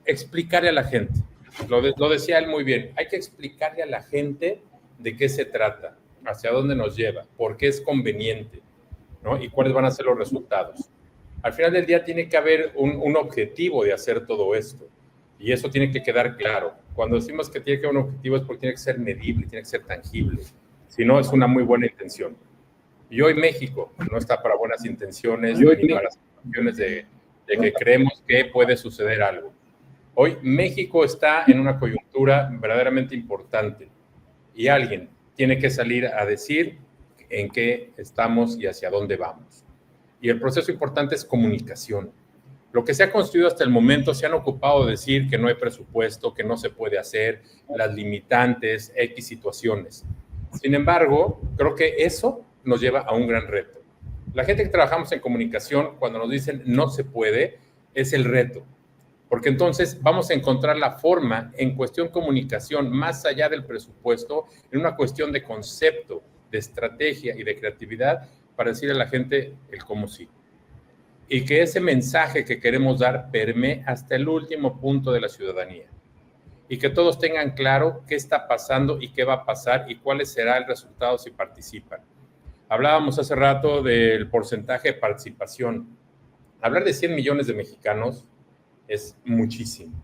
explicarle a la gente. Lo decía él muy bien, hay que explicarle a la gente de qué se trata, hacia dónde nos lleva, por qué es conveniente, ¿no? Y cuáles van a ser los resultados. Al final del día tiene que haber un objetivo de hacer todo esto, y eso tiene que quedar claro. Cuando decimos que tiene que haber un objetivo es porque tiene que ser medible, tiene que ser tangible, si no es una muy buena intención. Y hoy México no está para buenas intenciones ni para situaciones de que creemos que puede suceder algo. Hoy México está en una coyuntura verdaderamente importante y alguien tiene que salir a decir en qué estamos y hacia dónde vamos. Y el proceso importante es comunicación. Lo que se ha construido hasta el momento se han ocupado de decir que no hay presupuesto, que no se puede hacer, las limitantes, X situaciones. Sin embargo, creo que eso nos lleva a un gran reto. La gente que trabajamos en comunicación, cuando nos dicen no se puede, es el reto. Porque entonces vamos a encontrar la forma en cuestión comunicación, más allá del presupuesto, en una cuestión de concepto, de estrategia y de creatividad, para decirle a la gente el cómo sí. Y que ese mensaje que queremos dar permee hasta el último punto de la ciudadanía. Y que todos tengan claro qué está pasando y qué va a pasar y cuál será el resultado si participan. Hablábamos hace rato del porcentaje de participación. Hablar de 100 millones de mexicanos es muchísimo.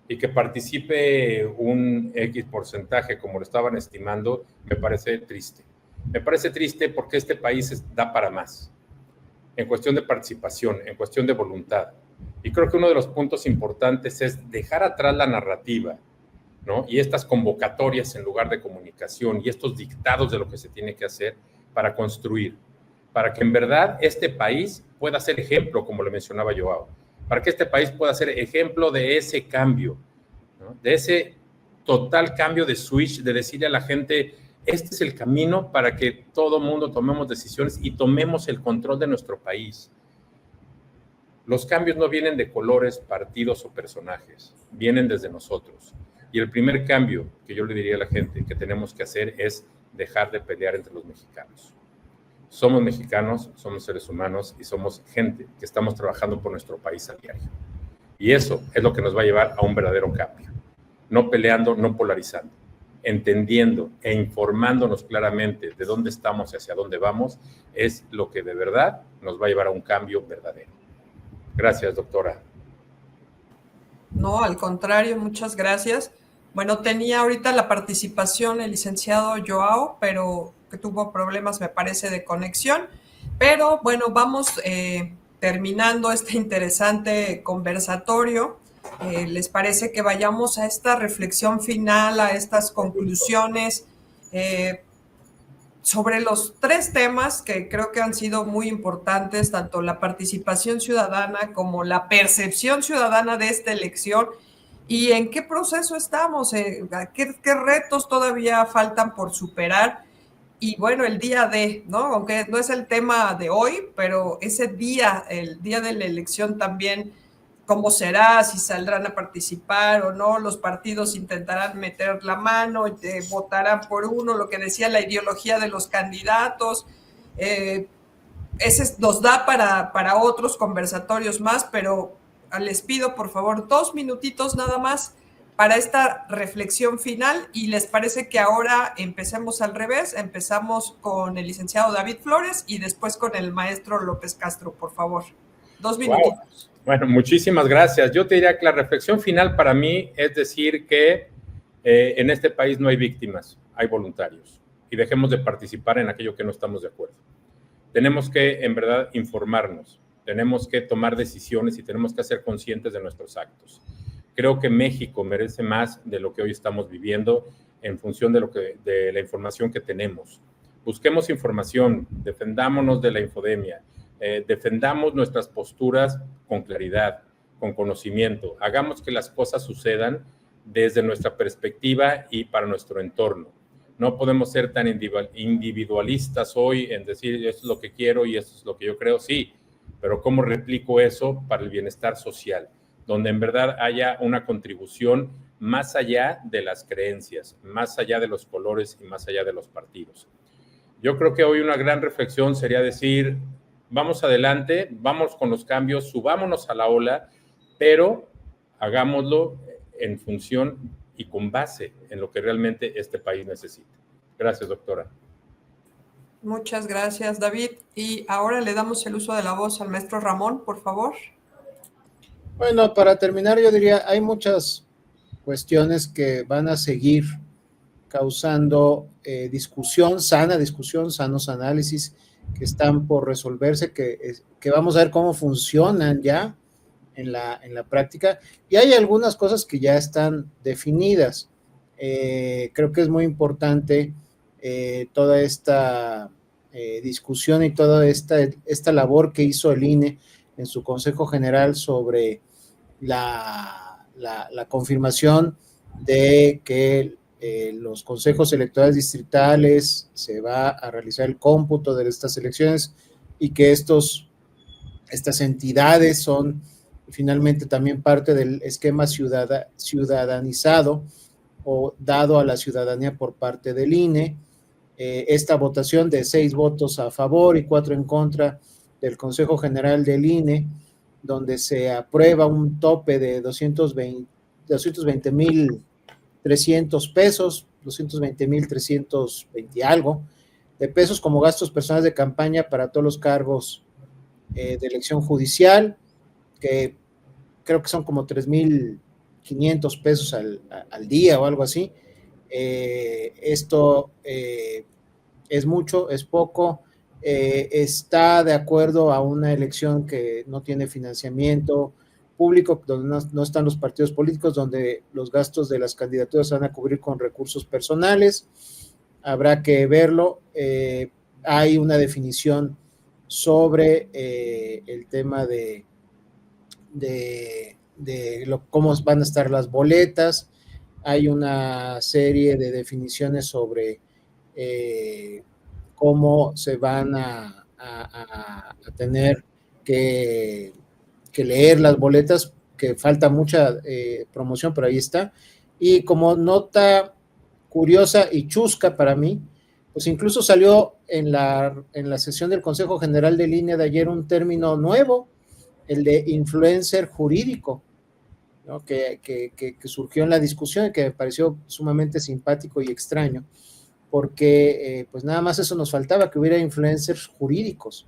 Y que participe un X porcentaje, como lo estaban estimando, me parece triste. Me parece triste porque este país da para más, en cuestión de participación, en cuestión de voluntad. Y creo que uno de los puntos importantes es dejar atrás la narrativa, ¿no? Y estas convocatorias en lugar de comunicación y estos dictados de lo que se tiene que hacer para construir, para que en verdad este país pueda ser ejemplo, como lo mencionaba Joao, para que este país pueda ser ejemplo de ese cambio, ¿no? De ese total cambio de switch, de decirle a la gente, este es el camino para que todo mundo tomemos decisiones y tomemos el control de nuestro país. Los cambios no vienen de colores, partidos o personajes, vienen desde nosotros. Y el primer cambio que yo le diría a la gente que tenemos que hacer es dejar de pelear entre los mexicanos. Somos mexicanos, somos seres humanos y somos gente que estamos trabajando por nuestro país a diario. Y eso es lo que nos va a llevar a un verdadero cambio. No peleando, no polarizando, entendiendo e informándonos claramente de dónde estamos y hacia dónde vamos, es lo que de verdad nos va a llevar a un cambio verdadero. Gracias, doctora. No, al contrario, muchas gracias. Bueno, tenía ahorita la participación el licenciado Joao, pero que tuvo problemas, me parece, de conexión. Pero bueno, vamos terminando este interesante conversatorio. ¿Les parece que vayamos a esta reflexión final, a estas conclusiones sobre los 3 temas que creo que han sido muy importantes, tanto la participación ciudadana como la percepción ciudadana de esta elección y en qué proceso estamos, qué retos todavía faltan por superar? Y bueno, el día de, ¿no? Aunque no es el tema de hoy, pero ese día, el día de la elección también cómo será, si saldrán a participar o no, los partidos intentarán meter la mano, votarán por uno, lo que decía la ideología de los candidatos. Ese nos da para otros conversatorios más, pero les pido por favor 2 minutitos nada más para esta reflexión final, y les parece que ahora empecemos al revés, empezamos con el licenciado David Flores y después con el maestro López Castro, por favor. 2 minutitos. Wow. Bueno, muchísimas gracias. Yo te diría que la reflexión final para mí es decir que en este país no hay víctimas, hay voluntarios, y dejemos de participar en aquello que no estamos de acuerdo. Tenemos que, en verdad, informarnos, tenemos que tomar decisiones y tenemos que ser conscientes de nuestros actos. Creo que México merece más de lo que hoy estamos viviendo en función de la información que tenemos. Busquemos información, defendámonos de la infodemia, defendamos nuestras posturas con claridad, con conocimiento, hagamos que las cosas sucedan desde nuestra perspectiva y para nuestro entorno. No podemos ser tan individualistas hoy en decir esto es lo que quiero y esto es lo que yo creo, sí, pero ¿cómo replico eso para el bienestar social? Donde en verdad haya una contribución más allá de las creencias, más allá de los colores y más allá de los partidos. Yo creo que hoy una gran reflexión sería decir, vamos adelante, vamos con los cambios, subámonos a la ola, pero hagámoslo en función y con base en lo que realmente este país necesita. Gracias, doctora. Muchas gracias, David. Y ahora le damos el uso de la voz al maestro Ramón, por favor. Bueno, para terminar, yo diría, hay muchas cuestiones que van a seguir causando discusión, sanos análisis que están por resolverse, que vamos a ver cómo funcionan ya en la práctica, y hay algunas cosas que ya están definidas. Creo que es muy importante toda esta discusión y toda esta labor que hizo el INE en su Consejo General sobre la confirmación de que los consejos electorales distritales se va a realizar el cómputo de estas elecciones y que estas entidades son finalmente también parte del esquema ciudadanizado o dado a la ciudadanía por parte del INE. Esta votación de 6 votos a favor y 4 en contra del Consejo General del INE, donde se aprueba un tope de 220,300 pesos, 220,320 y algo de pesos como gastos personales de campaña para todos los cargos de elección judicial, que creo que son como 3,500 pesos al día o algo así. Esto es mucho, es poco, está de acuerdo a una elección que no tiene financiamiento público, donde no están los partidos políticos, donde los gastos de las candidaturas se van a cubrir con recursos personales. Habrá que verlo. Hay una definición sobre el tema de cómo van a estar las boletas. Hay una serie de definiciones sobre cómo se van a tener que leer las boletas, que falta mucha promoción, pero ahí está. Y como nota curiosa y chusca para mí, pues incluso salió en la sesión del Consejo General de Línea de ayer un término nuevo, el de influencer jurídico, ¿no? que surgió en la discusión y que me pareció sumamente simpático y extraño, porque pues nada más eso nos faltaba, que hubiera influencers jurídicos.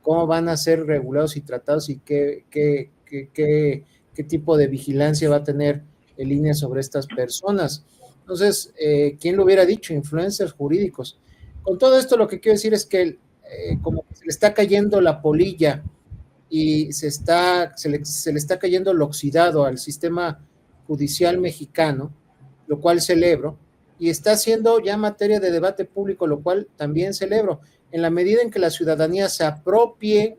¿Cómo van a ser regulados y tratados y qué tipo de vigilancia va a tener el INE sobre estas personas? Entonces, ¿quién lo hubiera dicho? Influencers jurídicos. Con todo esto lo que quiero decir es que como se le está cayendo la polilla y se le está cayendo el oxidado al sistema judicial mexicano, lo cual celebro, y está siendo ya materia de debate público, lo cual también celebro. En la medida en que la ciudadanía se apropie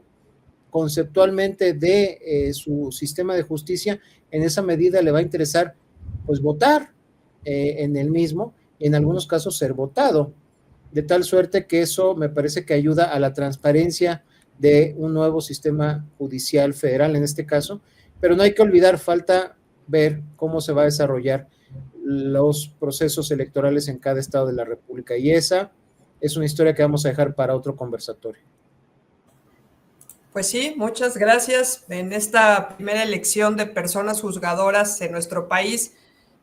conceptualmente de su sistema de justicia, en esa medida le va a interesar pues votar en el mismo, y en algunos casos ser votado, de tal suerte que eso me parece que ayuda a la transparencia de un nuevo sistema judicial federal en este caso, pero no hay que olvidar, falta ver cómo se va a desarrollar los procesos electorales en cada estado de la República, y esa es una historia que vamos a dejar para otro conversatorio. Pues sí, muchas gracias. En esta primera elección de personas juzgadoras en nuestro país,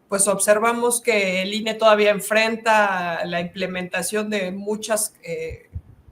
pues observamos que el INE todavía enfrenta la implementación de muchas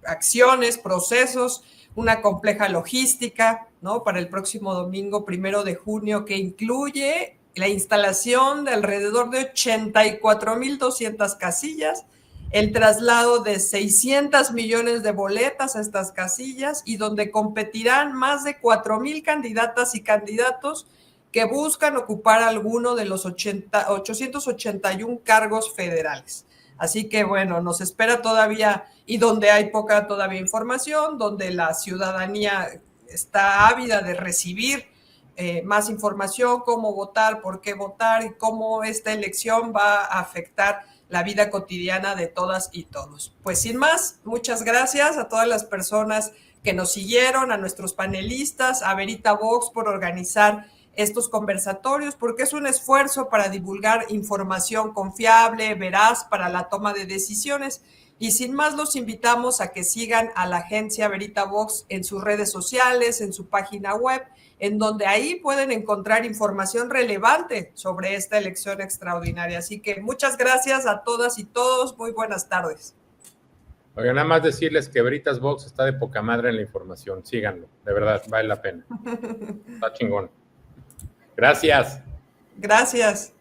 acciones, procesos, una compleja logística, ¿no? Para el próximo domingo 1 de junio, que incluye la instalación de alrededor de 84,200 casillas, el traslado de 600 millones de boletas a estas casillas y donde competirán más de 4,000 candidatas y candidatos que buscan ocupar alguno de los 881 cargos federales. Así que bueno, nos espera todavía, y donde hay poca todavía información, donde la ciudadanía está ávida de recibir más información, cómo votar, por qué votar y cómo esta elección va a afectar la vida cotidiana de todas y todos. Pues sin más, muchas gracias a todas las personas que nos siguieron, a nuestros panelistas, a Verita Vox por organizar estos conversatorios, porque es un esfuerzo para divulgar información confiable, veraz para la toma de decisiones. Y sin más, los invitamos a que sigan a la agencia Verita Vox en sus redes sociales, en su página web, en donde ahí pueden encontrar información relevante sobre esta elección extraordinaria. Así que muchas gracias a todas y todos. Muy buenas tardes. Oigan, nada más decirles que Veritas Vox está de poca madre en la información. Síganlo, de verdad, vale la pena. Está chingón. Gracias. Gracias.